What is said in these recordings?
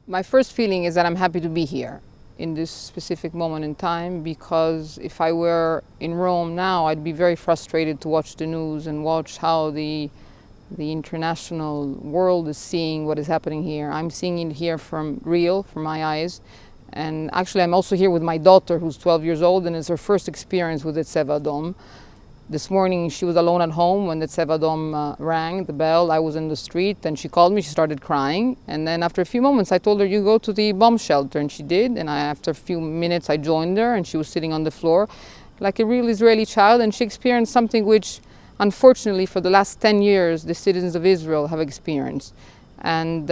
My first feeling is that I'm happy to be here in this specific moment in time, because if I were in Rome now, I'd be very frustrated to watch the news and watch how the international world is seeing what is happening here. I'm seeing it here from my eyes. And actually, I'm also here with my daughter, who's 12 years old, and it's her first experience with the Tzeva Adom. This morning, she was alone at home when the Tzeva Adom rang the bell. I was in the street, and she called me. She started crying. And then after a few moments, I told her, you go to the bomb shelter. And she did. And after a few minutes, I joined her, and she was sitting on the floor like a real Israeli child. And she experienced something which, unfortunately, for the last 10 years, the citizens of Israel have experienced. And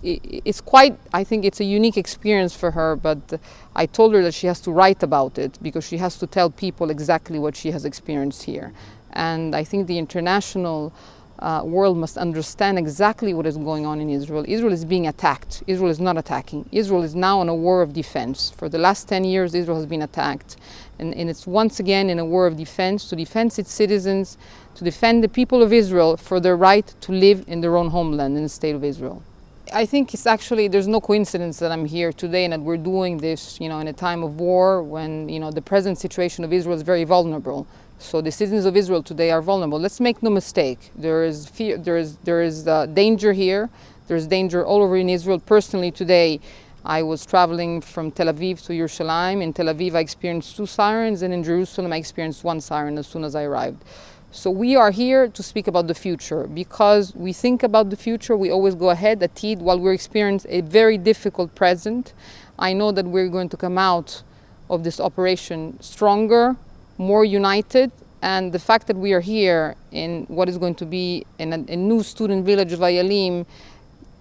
it's quite, I think it's a unique experience for her, but I told her that she has to write about it because she has to tell people exactly what she has experienced here. And I think the international world must understand exactly what is going on in Israel. Israel is being attacked. Israel is not attacking. Israel is now in a war of defense. For the last 10 years, Israel has been attacked. And it's once again in a war of defense to defend its citizens, to defend the people of Israel for their right to live in their own homeland, in the state of Israel. I think it's actually, there's no coincidence that I'm here today and that we're doing this, in a time of war when, the present situation of Israel is very vulnerable. So the citizens of Israel today are vulnerable. Let's make no mistake. There is fear, there is danger here. There's danger all over in Israel. Personally today, I was traveling from Tel Aviv to Yerushalayim. In Tel Aviv, I experienced 2 sirens, and in Jerusalem, I experienced 1 siren as soon as I arrived. So we are here to speak about the future. Because we think about the future, we always go ahead, Atid, while we're experiencing a very difficult present. I know that we're going to come out of this operation stronger, more united, and the fact that we are here in what is going to be in a new student village of Ayalim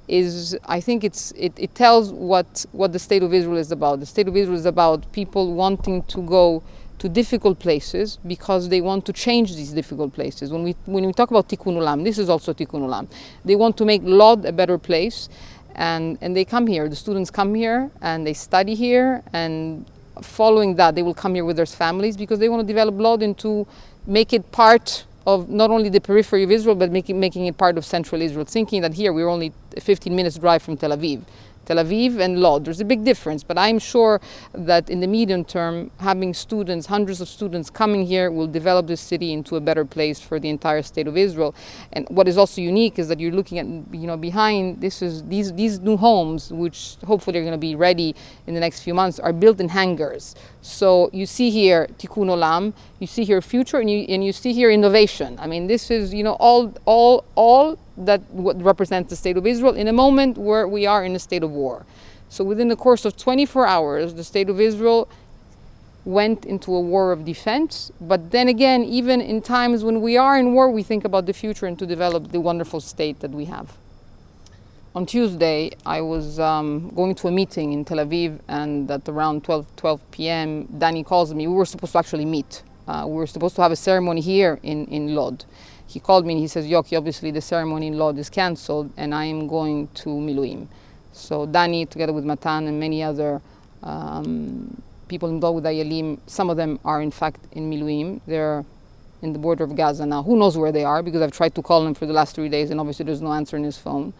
is, I think it tells what the state of Israel is about. The state of Israel is about people wanting to go to difficult places because they want to change these difficult places. When we talk about Tikkun Olam, this is also Tikkun Olam. They want to make Lod a better place, and they come here. The students come here and they study here, and following that they will come here with their families because they want to develop Lod into make it part of not only the periphery of Israel, but making it part of central Israel, thinking that here we're only a 15 minutes drive from Tel Aviv. Tel Aviv and Lod. There's a big difference, but I'm sure that in the medium term, having students, hundreds of students coming here will develop this city into a better place for the entire state of Israel. And what is also unique is that you're looking at, behind these new homes, which hopefully are going to be ready in the next few months, are built in hangars. So you see here Tikkun Olam, you see here future, and you see here innovation. I mean, this is, all that what represents the state of Israel in a moment where we are in a state of war. So within the course of 24 hours, the state of Israel went into a war of defense. But then again, even in times when we are in war, we think about the future and to develop the wonderful state that we have. On Tuesday, I was going to a meeting in Tel Aviv, and at around 12 p.m., Danny calls me. We were supposed to actually meet. We were supposed to have a ceremony here in Lod. He called me and he says, Yoki, obviously the ceremony in Lod is cancelled and I am going to Miluim. So Danny, together with Matan and many other people involved with Ayalim, some of them are in fact in Miluim. They're in the border of Gaza now. Who knows where they are, because I've tried to call them for the last 3 days and obviously there's no answer in his phone.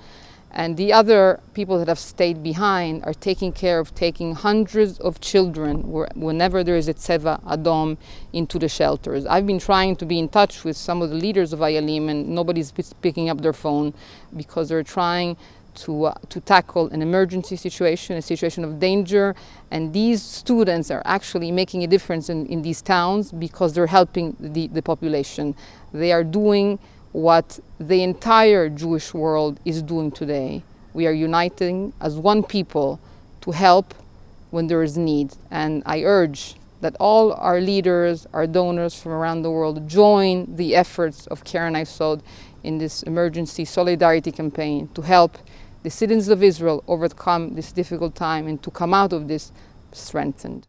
And the other people that have stayed behind are taking care of taking hundreds of children whenever there is a Tzeva Adom into the shelters. I've been trying to be in touch with some of the leaders of Ayalim, and nobody's picking up their phone because they're trying to tackle an emergency situation, a situation of danger. And these students are actually making a difference in these towns because they're helping the population. They are doing what the entire Jewish world is doing today. We are uniting as one people to help when there is need. And I urge that all our leaders, our donors from around the world join the efforts of Keren Hayesod in this emergency solidarity campaign to help the citizens of Israel overcome this difficult time and to come out of this strengthened.